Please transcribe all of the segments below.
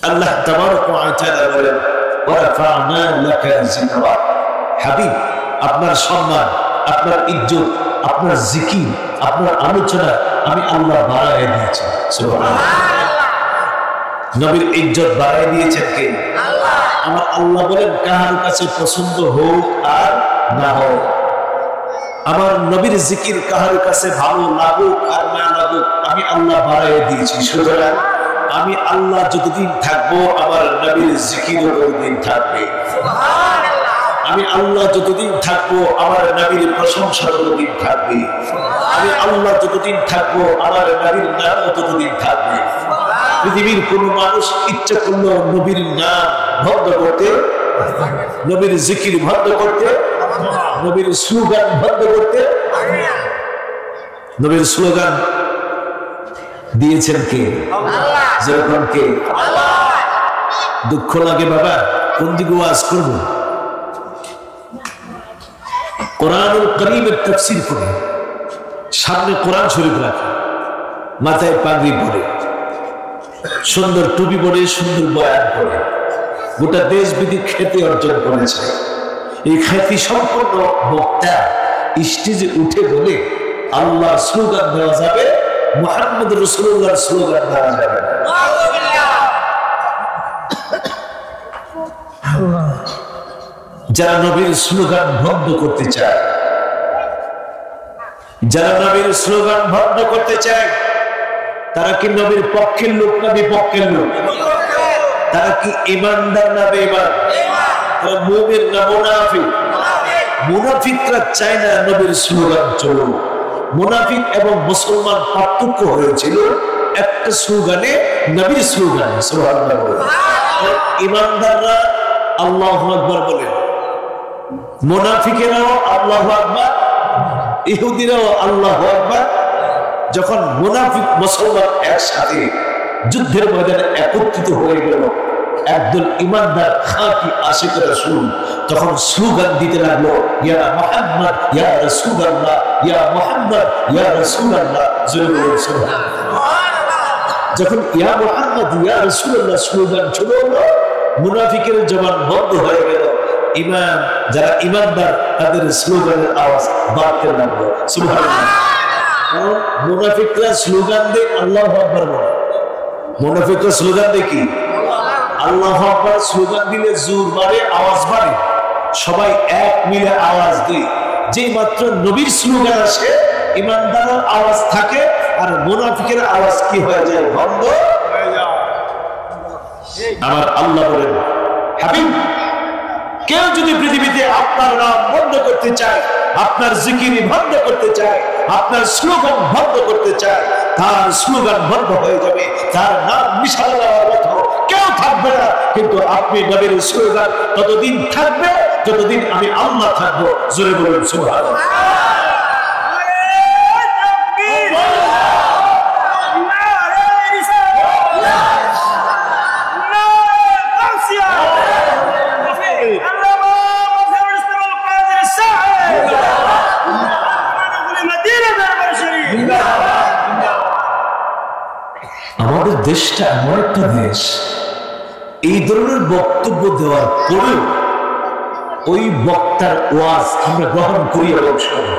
আল্লাহ তাবারক ওয়া তাআলা বলেন ওয়া রাফা'না লাকা যিকরাক, হাবিব আপনার সম্মান, আপনার ইজ্জত, আপনার জিকির, আপনার আলোচনা আমি আল্লাহ বাড়ায় দিয়েছি। সুবহানাল্লাহ। নবীর ইজ্জত বাড়ায় দিয়েছেন কে? আল্লাহ। আমার আল্লাহ বলেন কাহার কাছে পছন্দ হোক আর না হোক, আমার নবীর জিকির কাহার কাছে ভালো লাগুক আর না লাগুক আমি আল্লাহ বাড়ায় দিয়েছি। সুতরাং আমি আল্লাহ যতদিন থাকবো আমার নবীর জিকিরও ততদিন থাকবে। আমি আল্লাহ যতদিন থাকবো আমার নবীর প্রশংসা ততদিন থাকবে। আমি আল্লাহ যতদিন থাকবো আমার নবীর নাম ততদিন থাকবে। পৃথিবীর কোন মানুষ ইচ্ছা করলো নবীর নাম বন্ধ করতে, নবীর জিকির বন্ধ করতে, নবীর স্লোগান বন্ধ করতে? নবীর স্লোগান দিয়েছেন কে? আল্লাহ। যেরকম কে? আল্লাহ। দুঃখ লাগে বাবা, কোন দিকে ওয়াজ করব? কোরআনুল কারীমের তাফসীর করে সামনে কোরআন শরীফ রাখে, মাথায় পাগড়ি পরে, সুন্দর টুপি পরে, সুন্দর বয়ান করে, গোটা দেশ বিদেশ খ্যাতি অর্জন করেছে। এই খ্যাতি সম্পন্ন বক্তা স্টেজে উঠে বলে আল্লাহর স্লোগান দেওয়া যাবে, মুহাম্মদ রাসূলুল্লাহর স্লোগান দেওয়া যাবে না। যারা নবীর স্লোগান বন্ধ করতে চায়, যারা নবীর স্লোগান বন্ধ করতে চায় তারা কি নবীর পক্ষের লোক না বিপক্ষের লোক? তারা কি ঈমানদার না বেঈমান? তারা মুমিন না মুনাফিক? মুনাফিকরা চায় না নবীর স্লোগান চলুক। মুনাফিক এবং মুসলমান পার্থক্য হয়েছিল একটা স্লোগানে, নবীর স্লোগানে। সুবহানাল্লাহ। ঈমানদাররা আল্লাহু আকবার বলে, মুনাফিকেরাও আল্লাহু আকবার, ইহুদিরাও আল্লাহু আকবার। যখন মুনাফিক মুসলমান একসাথে যুদ্ধের ময়দানে একত্রিত হয়ে গেল, একদল ঈমানদার খাঁটি আশিক রাসূল তখন স্লোগান দিতে লাগলো, ইয়া মুহাম্মদ ইয়া রাসূলুল্লাহ, ইয়া মুহাম্মদ ইয়া রাসূলুল্লাহ। যখন ইয়া মুহাম্মদ ইয়া রাসূলুল্লাহ স্লোগান চলে এলো, মুনাফিকের জবান বন্ধ হয়ে গেল। ইমান যারা ঈমানদার তাদের স্লোগানের আওয়াজ বাড়তে লাগলো। সুবহানাল্লাহ। মুনাফিকরা স্লোগান দেয় আল্লাহু আকবার বলে, মুনাফিকরা স্লোগান দেয় কি? আল্লাহু আকবার। স্লোগান দিলে জোর বাড়ে, আওয়াজ বাড়ে, সবাই এক মিলে আওয়াজ দেয়। যেই মাত্র নবীর স্লোগান আসে ঈমানদারের আওয়াজ থাকে আর মুনাফিকের আওয়াজ কি হয়ে যায়? বন্ধ হয়ে যায়। আমার আল্লাহ বলেন, হাবিব কেউ যদি পৃথিবীতে আপনার নাম বন্ধ করতে চায়, আপনার জিকির বন্ধ করতে চায়, আপনার স্লোগান বন্ধ করতে চায়, তার স্লোগান বন্ধ হয়ে যাবে, তার নাম মিশাল দেওয়ার মতো কেউ থাকবে না। কিন্তু আপনি নবীর স্লোগান ততদিন থাকবে যতদিন আমি আল্লাহ থাকবো। জোরে বলুন সুবহানাল্লাহ। আমাদের দেশটা এমন একটা দেশ, এই ধরনের বক্তব্য দেওয়ার পরেও ওই বক্তার ওয়াজ আমরা গ্রহণ করি এবং শুনি।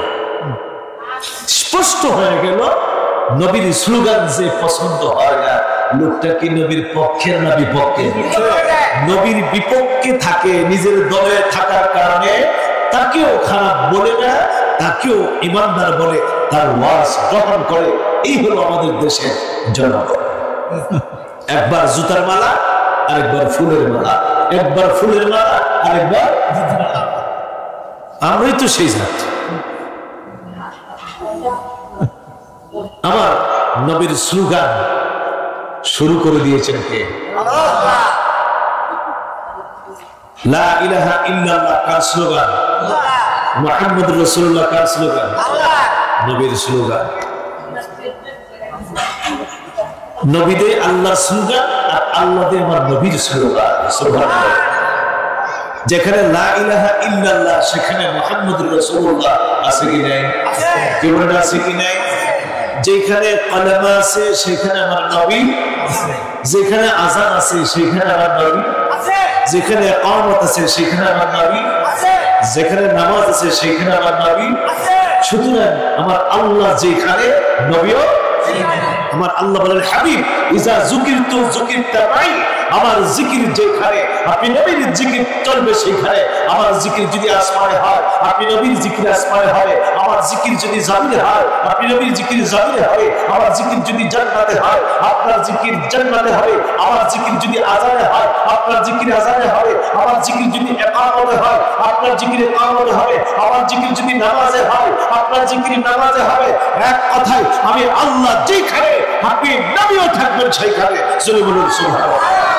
স্পষ্ট হয়ে গেল নবীর স্লোগান যে পছন্দ হয় না, লোকটা কি নবীর পক্ষের না বিপক্ষে? নবীর বিপক্ষে থাকে, নিজের দলে থাকার কারণে তাকেও খারাপ বলে না, তাকেও ঈমানদার বলে, তার ওয়াজ গ্রহণ করে। এই হলো আমাদের দেশের জনগণ। একবার জুতার মালা, আরেকবার ফুলের মালা, একবার ফুলের মালা, আরেকবার আমরাই তো সেই জাত। আমার নবীর স্লোগান শুরু করে দিয়েছেন কে? লা ইলাহা ইল্লাল্লাহ কার স্লোগান? মুহাম্মদ রাসূলুল্লাহ কার স্লোগান? নবীর স্লোগান। নবীদের আল্লাহর স্লোগান আর আল্লাহদের আমার নবীর স্লোগান। সুবহানাল্লাহ। যেখানে লা ইলাহা ইল্লাল্লাহ সেখানে মুহাম্মদুর রাসূলুল্লাহ আছে কি নাই? আছে কি নাই? যেখানে কালেমা আছে সেখানে আমার নবী আছে, যেখানে আযান আছে সেখানে আমার নবী আছে, যেখানে ইকামত আছে সেখানে আমার নবী আছে, যেখানে নামাজ আছে সেখানে আমার নবী আছে। সুতরাং আমার আল্লাহ যেখানে, নবীও আমার আল্লাহ বলেন হাবিব ইজা যুকিরতু যুকিরতা মাই, আমার জিকির যেখানে আপনি নবীর জিকির চলবে সেখানে। আমার জিকির যদি আসমানে হয় আপনি নবীর জিকির আসমানে হবে, আমার জিকির যদি জামিনে হয় আপনি নবীর জিকির জামিনে হবে, আমার জিকির যদি জান্নাতে হয় আপনার জিকির জান্নাতে হবে, আমার জিকির যদি আযানে হয় আপনার জিকির আযানে হবে, আমার জিকির যদি ইকামতে হয় আপনার জিকির ইকামতে হবে, আমার জিকির যদি নামাজে হয় আপনার জিকির নামাজে হবে। এক কথায় আমি আল্লাহ যেখানে আপনি নবীও থাকবেন সেখানে। বলুন সুবহানাল্লাহ।